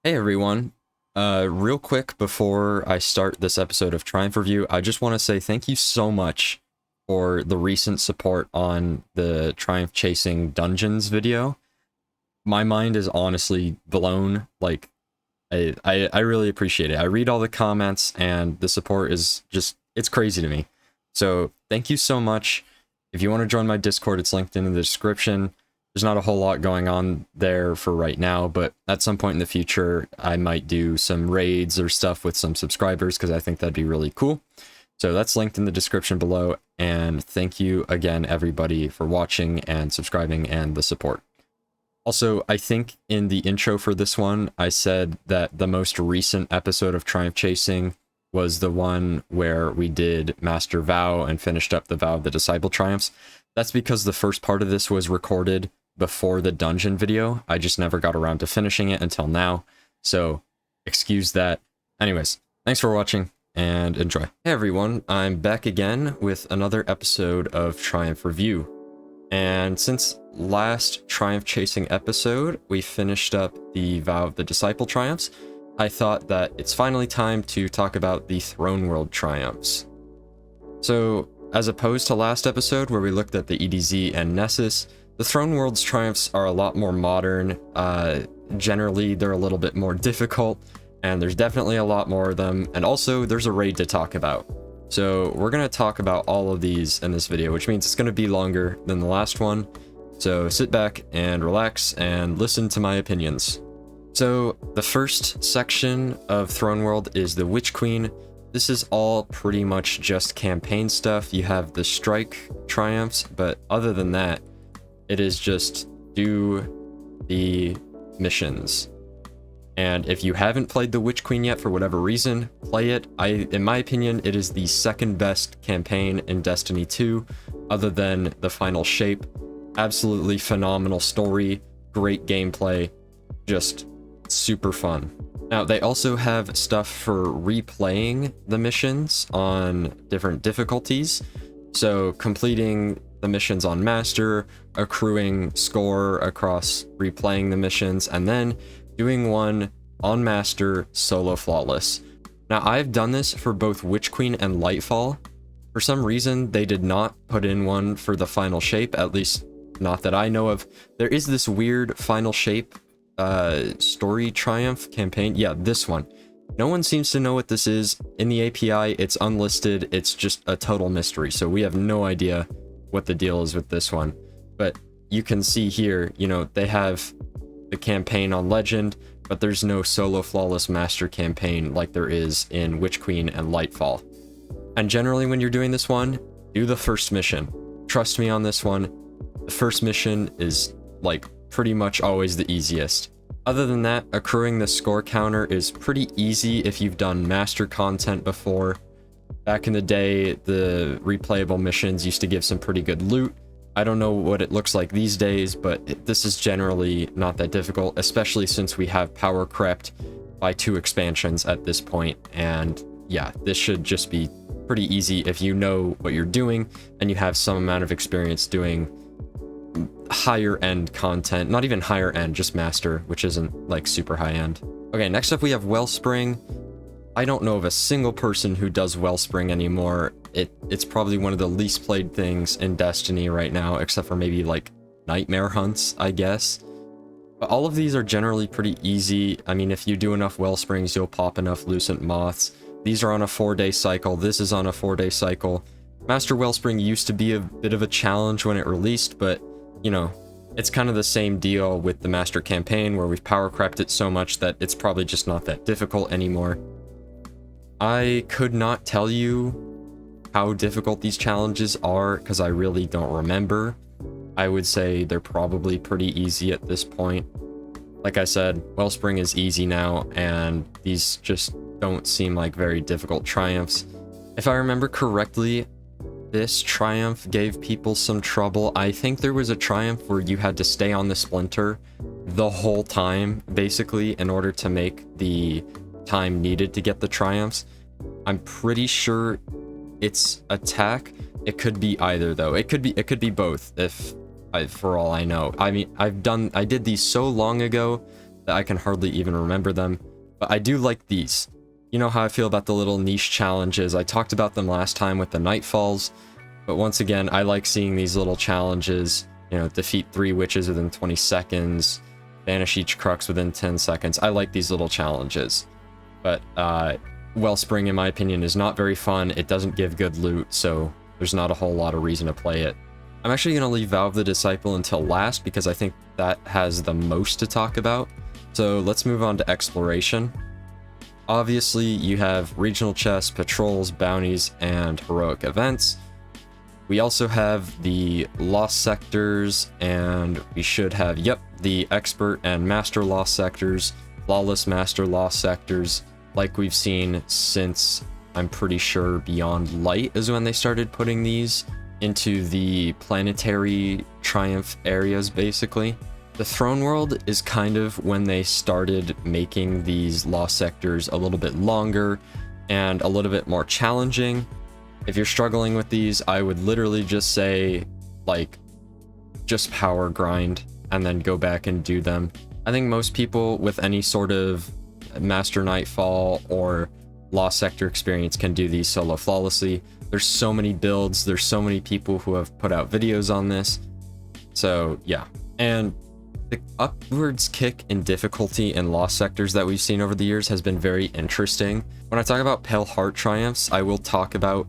Hey everyone. Real quick before I start this episode of Triumph Review, I just want to say thank you so much for the recent support on the Triumph Chasing Dungeons video. My mind is honestly blown. Like, I really appreciate it. I read all the comments and the support is just, it's crazy to me. So thank you so much. If you want to join my Discord, it's linked in the description. There's not a whole lot going on there for right now, but at some point in the future, I might do some raids or stuff with some subscribers because I think that'd be really cool. So that's linked in the description below, and thank you again, everybody, for watching and subscribing and the support. Also, I think in the intro for this one, I said that the most recent episode of Triumph Chasing was the one where we did Master Vow and finished up the Vow of the Disciple Triumphs. That's because the first part of this was recorded before the dungeon video. I just never got around to finishing it until now, so excuse that. Anyways, thanks for watching and enjoy. Hey everyone, I'm back again with another episode of Triumph Review. And since last Triumph Chasing episode, we finished up the Vow of the Disciple Triumphs, I thought that it's finally time to talk about the Throne World Triumphs. So, as opposed to last episode where we looked at the EDZ and Nessus, the Throne World's Triumphs are a lot more modern. Generally, they're a little bit more difficult, and there's definitely a lot more of them, and also there's a raid to talk about. So we're going to talk about all of these in this video, which means it's going to be longer than the last one. So sit back and relax and listen to my opinions. So the first section of Throne World is the Witch Queen. This is all pretty much just campaign stuff. You have the strike triumphs, but other than that, it is just do the missions. And if you haven't played the Witch Queen yet for whatever reason, play it. In my opinion, it is the second best campaign in Destiny 2, other than the Final Shape. Absolutely phenomenal story, great gameplay, just super fun. Now, they also have stuff for replaying the missions on different difficulties. So completing the missions on Master, accruing score across replaying the missions, and then doing one on Master solo flawless. Now, I've done this for both Witch Queen and Lightfall. For some reason, they did not put in one for the Final Shape, at least not that I know of. There is this weird Final Shape story triumph campaign. Yeah, this one. No one seems to know what this is. In the API, it's unlisted. It's just a total mystery. So we have no idea what the deal is with this one. But you can see here, you know, they have the campaign on Legend, but there's no solo flawless Master campaign like there is in Witch Queen and Lightfall. And generally when you're doing this one, do the first mission. Trust me on this one. The first mission is like pretty much always the easiest. Other than that, accruing the score counter is pretty easy if you've done Master content before. Back in the day, the replayable missions used to give some pretty good loot. I don't know what it looks like these days, but this is generally not that difficult, especially since we have power crept by 2 expansions at this point. And yeah, this should just be pretty easy if you know what you're doing and you have some amount of experience doing higher end content. Not even higher end, just Master, which isn't like super high end. Okay, next up we have Wellspring. I don't know of a single person who does Wellspring anymore. It's probably one of the least played things in Destiny right now, except for maybe like Nightmare Hunts, I guess. But all of these are generally pretty easy. I mean, if you do enough Wellsprings, you'll pop enough Lucent Moths. These are on a 4-day cycle. This is on a 4-day cycle. Master Wellspring used to be a bit of a challenge when it released, but you know, it's kind of the same deal with the Master campaign where we've power crept it so much that it's probably just not that difficult anymore. I could not tell you how difficult these challenges are because I really don't remember. I would say they're probably pretty easy at this point. Like I said, Wellspring is easy now, and these just don't seem like very difficult triumphs. If I remember correctly, this triumph gave people some trouble. I think there was a triumph where you had to stay on the splinter the whole time, basically, in order to make the time needed to get the triumphs. I'm pretty sure it's attack. It could be either though. It could be both, for all I know. I mean, I did these so long ago that I can hardly even remember them. But I do like these. You know how I feel about the little niche challenges. I talked about them last time with the Nightfalls, but once again, I like seeing these little challenges. You know, defeat 3 witches within 20 seconds, banish each crux within 10 seconds. I like these little challenges. But Wellspring, in my opinion, is not very fun. It doesn't give good loot, so there's not a whole lot of reason to play it. I'm actually going to leave Valve the Disciple until last because I think that has the most to talk about. So let's move on to exploration. Obviously, you have regional chests, patrols, bounties, and heroic events. We also have the lost sectors, and we should have, yep, the expert and master lost sectors, flawless master lost sectors, like we've seen since, I'm pretty sure, Beyond Light is when they started putting these into the planetary triumph areas, basically. The Throne World is kind of when they started making these lost sectors a little bit longer and a little bit more challenging. If you're struggling with these, I would literally just say, like, just power grind and then go back and do them. I think most people with any sort of Master Nightfall or Lost Sector experience can do these solo flawlessly. There's so many builds, there's so many people who have put out videos on this. So yeah, and the upwards kick in difficulty in Lost Sectors that we've seen over the years has been very interesting. When I talk about Pale Heart Triumphs, I will talk about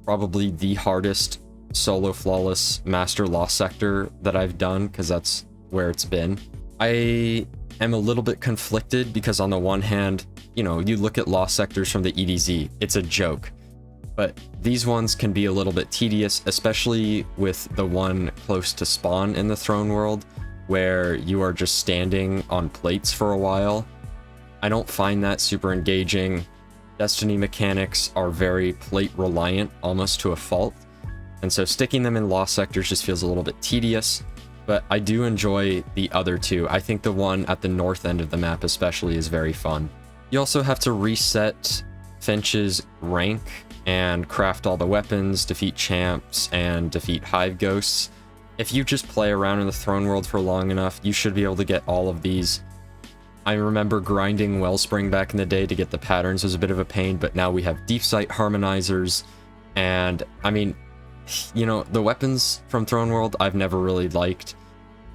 probably the hardest solo flawless Master Lost Sector that I've done, because that's where it's been. I am a little bit conflicted because on the one hand, you know, you look at Lost Sectors from the EDZ, it's a joke. But these ones can be a little bit tedious, especially with the one close to spawn in the Throne World, where you are just standing on plates for a while. I don't find that super engaging. Destiny mechanics are very plate reliant, almost to a fault. And so sticking them in Lost Sectors just feels a little bit tedious. But I do enjoy the other two. I think the one at the north end of the map especially is very fun. You also have to reset Finch's rank and craft all the weapons, defeat champs, and defeat hive ghosts. If you just play around in the Throne World for long enough, you should be able to get all of these. I remember grinding Wellspring back in the day to get the patterns was a bit of a pain, but now we have deep sight harmonizers, and I mean, you know, the weapons from Throne World I've never really liked.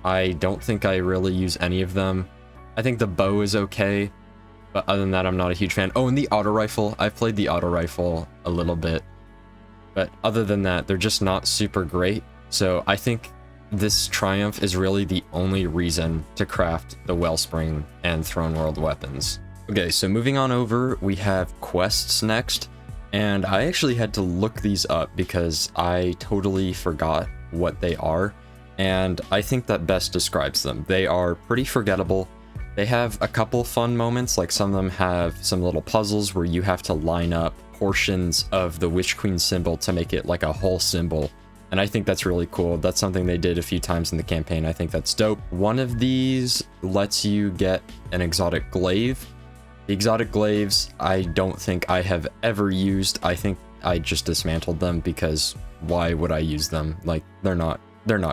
I don't think I really use any of them. I think the bow is okay, but other than that, I'm not a huge fan. Oh, and the auto rifle. I've played the auto rifle a little bit, but other than that, they're just not super great. So I think this Triumph is really the only reason to craft the Wellspring and Throne World weapons. Okay, so moving on over, we have quests next, and I actually had to look these up because I totally forgot what they are, and I think that best describes them. They are pretty forgettable. They have a couple fun moments, like some of them have some little puzzles where you have to line up portions of the Witch Queen symbol to make it like a whole symbol. And I think that's really cool. That's something they did a few times in the campaign. I think that's dope. One of these lets you get an exotic glaive. The exotic glaives, I don't think I have ever used. I think I just dismantled them because why would I use them? Like, they're not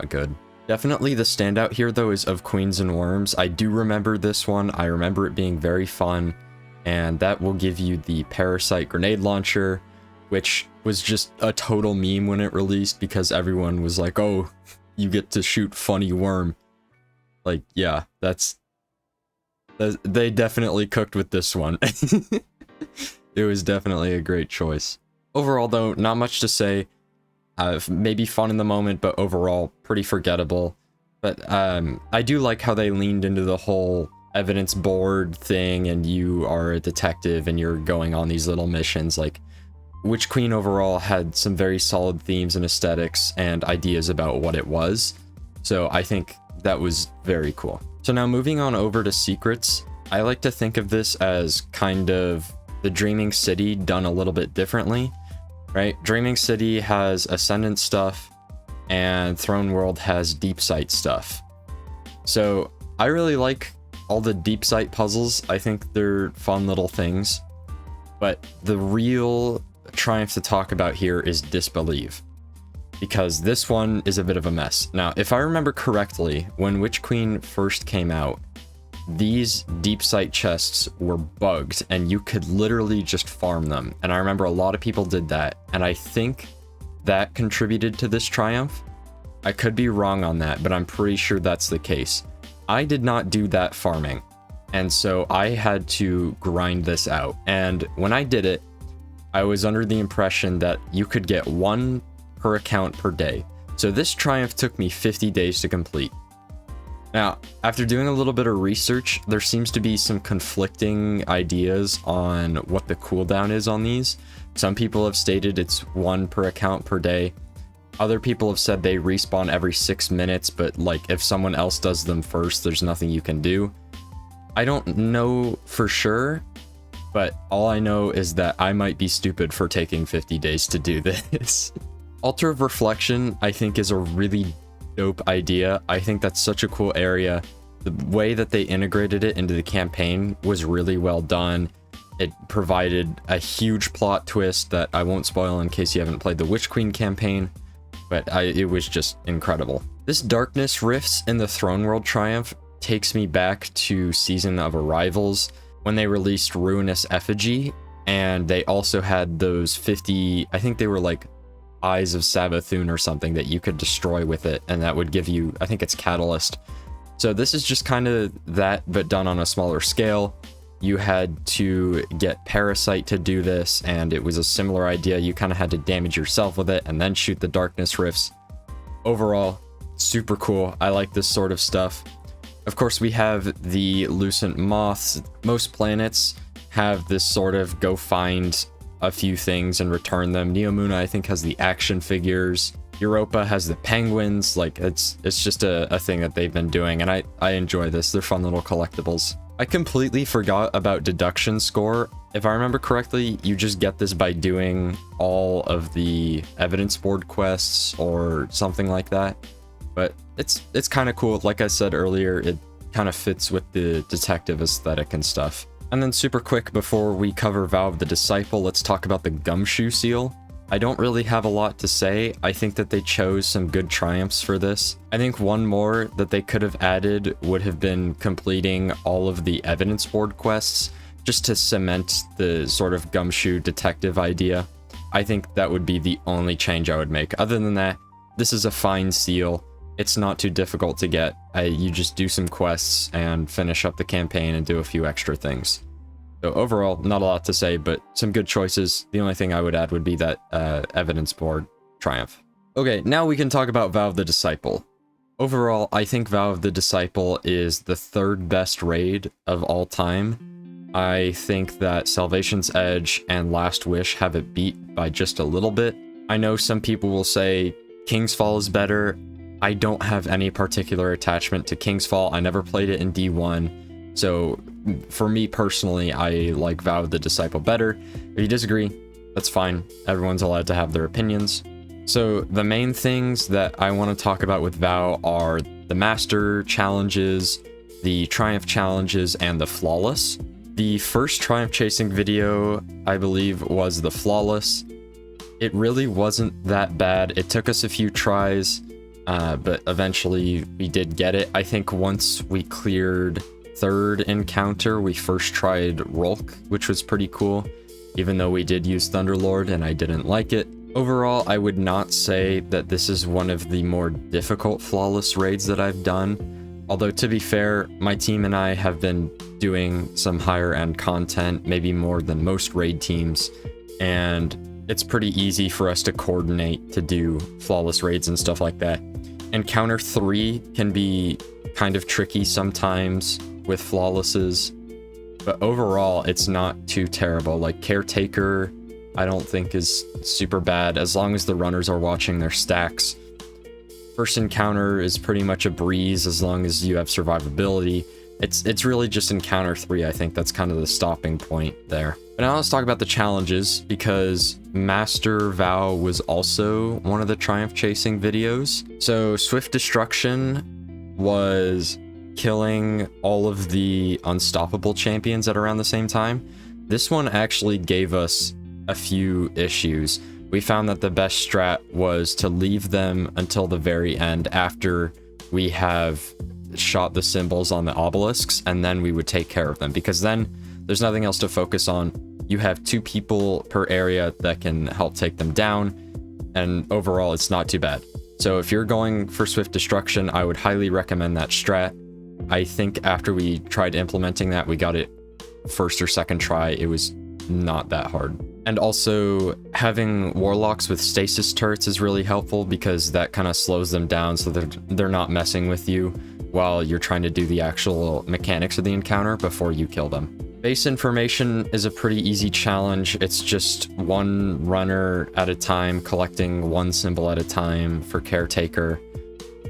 good. Definitely the standout here, though, is of Queens and Worms. I do remember this one. I remember it being very fun. And that will give you the Parasite grenade launcher, which was just a total meme when it released because everyone was like, oh, you get to shoot funny worm. Like, yeah, they definitely cooked with this one. It was definitely a great choice. Overall, though, not much to say. Maybe fun in the moment, but overall pretty forgettable. But I do like how they leaned into the whole evidence board thing, and you are a detective and you're going on these little missions. Like, Witch Queen overall had some very solid themes and aesthetics and ideas about what it was. So I think that was very cool. So now moving on over to secrets, I like to think of this as kind of the Dreaming City done a little bit differently, right? Dreaming City has Ascendant stuff and Throne World has Deep Sight stuff. So I really like all the Deep Sight puzzles. I think they're fun little things, but the real Triumph to talk about here is Disbelieve, because this one is a bit of a mess. Now, if I remember correctly, when Witch Queen first came out, these deep sight chests were bugged and you could literally just farm them. And I remember a lot of people did that. And I think that contributed to this triumph. I could be wrong on that, but I'm pretty sure that's the case. I did not do that farming. And so I had to grind this out. And when I did it, I was under the impression that you could get 1 per account per day. So this triumph took me 50 days to complete. Now, after doing a little bit of research, there seems to be some conflicting ideas on what the cooldown is on these. Some people have stated it's 1 per account per day. Other people have said they respawn every 6 minutes, but like if someone else does them first, there's nothing you can do. I don't know for sure, but all I know is that I might be stupid for taking 50 days to do this. Altar of Reflection, I think, is a really dope idea. I think that's such a cool area. The way that they integrated it into the campaign was really well done. It provided a huge plot twist that I won't spoil in case you haven't played the Witch Queen campaign, but it was just incredible. This Darkness Rifts in the Throne World Triumph takes me back to Season of Arrivals when they released Ruinous Effigy, and they also had those 50, I think they were like Eyes of Savathun or something that you could destroy with it, and that would give you, I think it's Catalyst. So this is just kind of that, but done on a smaller scale. You had to get Parasite to do this, and it was a similar idea. You kind of had to damage yourself with it and then shoot the Darkness Rifts. Overall, super cool. I like this sort of stuff. Of course, we have the Lucent Moths. Most planets have this sort of go find a few things and return them. Neomuna, I think, has the action figures. Europa has the penguins. Like, it's just a thing that they've been doing, and I enjoy this. They're fun little collectibles. I completely forgot about deduction score. If I remember correctly, you just get this by doing all of the evidence board quests or something like that. But it's kind of cool. Like I said earlier, it kind of fits with the detective aesthetic and stuff. And then super quick before we cover Vow of the Disciple, let's talk about the Gumshoe Seal. I don't really have a lot to say. I think that they chose some good triumphs for this. I think one more that they could have added would have been completing all of the evidence board quests, just to cement the sort of Gumshoe detective idea. I think that would be the only change I would make. Other than that, this is a fine seal. It's not too difficult to get. You just do some quests and finish up the campaign and do a few extra things. So overall, not a lot to say, but some good choices. The only thing I would add would be that evidence board triumph. Okay, now we can talk about Vow of the Disciple. Overall, I think Vow of the Disciple is the 3rd best raid of all time. I think that Salvation's Edge and Last Wish have it beat by just a little bit. I know some people will say King's Fall is better. I don't have any particular attachment to King's Fall. I never played it in D1. So for me personally, I like Vow of the Disciple better. If you disagree, that's fine. Everyone's allowed to have their opinions. So the main things that I want to talk about with Vow are the Master challenges, the Triumph challenges, and the Flawless. The first Triumph chasing video, I believe, was the Flawless. It really wasn't that bad. It took us a few tries, but eventually we did get it. I think once we cleared 3rd encounter, we first tried Rolk, which was pretty cool, even though we did use Thunderlord and I didn't like it. Overall, I would not say that this is one of the more difficult Flawless raids that I've done. Although, to be fair, my team and I have been doing some higher end content, maybe more than most raid teams, and it's pretty easy for us to coordinate to do Flawless raids and stuff like that. Encounter 3 can be kind of tricky sometimes with Flawlesses, but overall it's not too terrible. Like Caretaker, I don't think is super bad as long as the runners are watching their stacks. First encounter is pretty much a breeze as long as you have survivability. It's really just encounter 3, I think that's kind of the stopping point there. But now let's talk about the challenges, because Master Vow was also one of the Triumph chasing videos. So Swift Destruction was killing all of the unstoppable champions at around the same time. This one actually gave us a few issues. We found that the best strat was to leave them until the very end after we have shot the symbols on the obelisks, and then we would take care of them, because then there's nothing else to focus on. You have 2 people per area that can help take them down, and overall it's not too bad. So if you're going for swift destruction, I would highly recommend that strat. I think after we tried implementing that, we got it first or second try. It was not that hard. And also having warlocks with stasis turrets is really helpful, because that kind of slows them down so that they're not messing with you while you're trying to do the actual mechanics of the encounter before you kill them. Base information is a pretty easy challenge. It's just 1 runner at a time, collecting 1 symbol at a time for caretaker.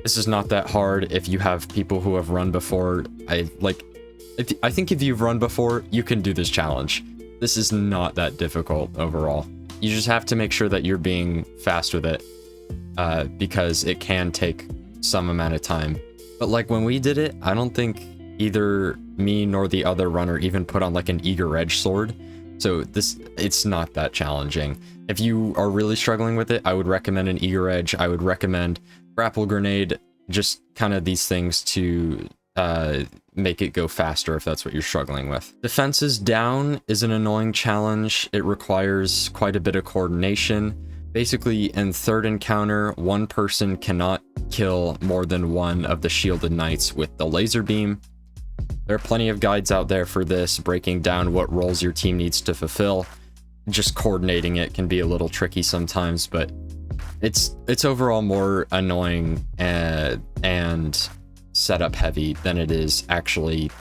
This is not that hard if you have people who have run before. I think if you've run before, you can do this challenge. This is not that difficult overall. You just have to make sure that you're being fast with it, because it can take some amount of time. But like when we did it, I don't think either me nor the other runner even put on like an eager edge sword. So it's not that challenging. If you are really struggling with it, I would recommend an eager edge. I would recommend grapple grenade, just kind of these things to make it go faster if that's what you're struggling with. Defenses down is an annoying challenge. It requires quite a bit of coordination. Basically, in third encounter, 1 person cannot kill more than 1 of the shielded knights with the laser beam. There are plenty of guides out there for this, breaking down what roles your team needs to fulfill. Just coordinating it can be a little tricky sometimes, but it's overall more annoying and setup heavy than it is actually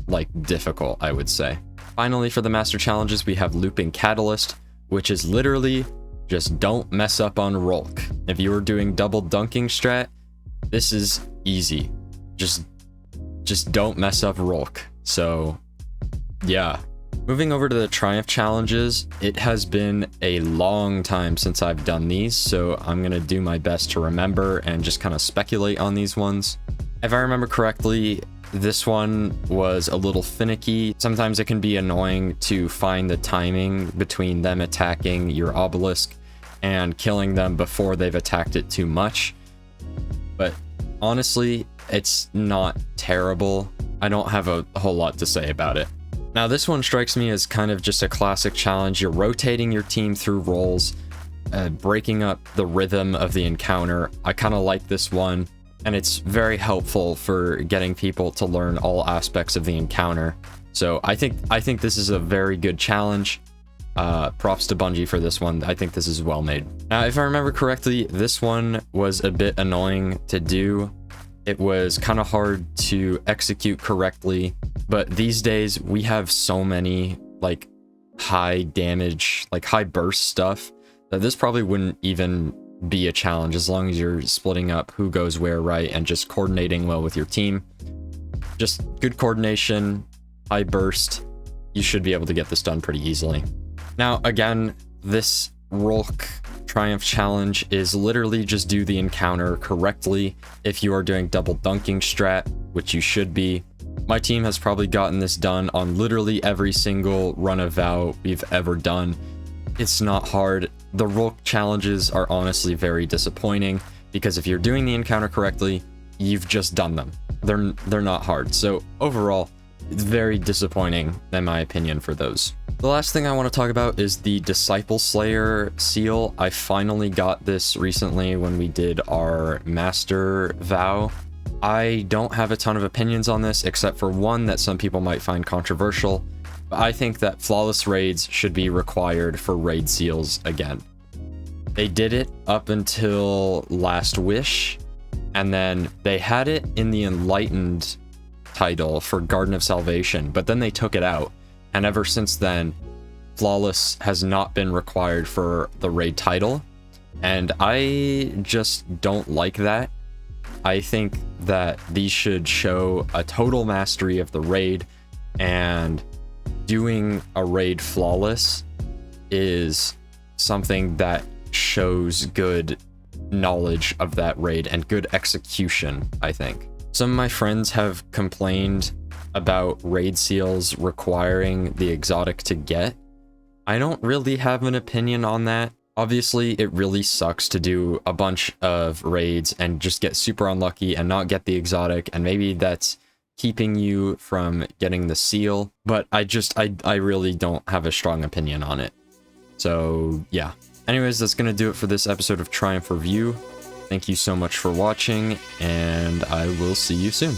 like difficult, I would say. Finally, for the master challenges, we have looping catalyst, which is literally just don't mess up on Rolk. If you were doing double dunking strat, this is easy. Just don't mess up Rolk. So yeah. Moving over to the Triumph challenges, it has been a long time since I've done these, so I'm gonna do my best to remember and just kind of speculate on these ones. If I remember correctly, this one was a little finicky. Sometimes it can be annoying to find the timing between them attacking your obelisk and killing them before they've attacked it too much. But honestly, it's not terrible. I don't have a whole lot to say about it. Now, this one strikes me as kind of just a classic challenge. You're rotating your team through roles, breaking up the rhythm of the encounter. I kind of like this one, and it's very helpful for getting people to learn all aspects of the encounter. So I think this is a very good challenge. Props to Bungie for this one. I think this is well made. Now, if I remember correctly, this one was a bit annoying to do. It was kind of hard to execute correctly, but these days we have so many like high damage, like high burst stuff, that this probably wouldn't even be a challenge as long as you're splitting up who goes where right and just coordinating well with your team. Just good coordination, high burst, you should be able to get this done pretty easily. Now, again, this Rolk Triumph challenge is literally just do the encounter correctly. If you are doing double dunking strat, which you should be, my team has probably gotten this done on literally every single run of Vow we've ever done. It's not hard. The Rolk challenges are honestly very disappointing, because if you're doing the encounter correctly, you've just done them. They're not hard. So overall, it's very disappointing in my opinion for those. The last thing I want to talk about is the Disciple Slayer seal. I finally got this recently when we did our Master Vow. I don't have a ton of opinions on this, except for one that some people might find controversial. But I think that flawless raids should be required for raid seals again. They did it up until Last Wish, and then they had it in the Enlightened title for Garden of Salvation, but then they took it out. And ever since then, flawless has not been required for the raid title. And I just don't like that. I think that these should show a total mastery of the raid, and doing a raid flawless is something that shows good knowledge of that raid and good execution, I think. Some of my friends have complained about raid seals requiring the exotic to get. I don't really have an opinion on that. Obviously, it really sucks to do a bunch of raids and just get super unlucky and not get the exotic, and maybe that's keeping you from getting the seal, but I really don't have a strong opinion on it. So, yeah. Anyways, that's gonna do it for this episode of Triumph Review. Thank you so much for watching, and I will see you soon.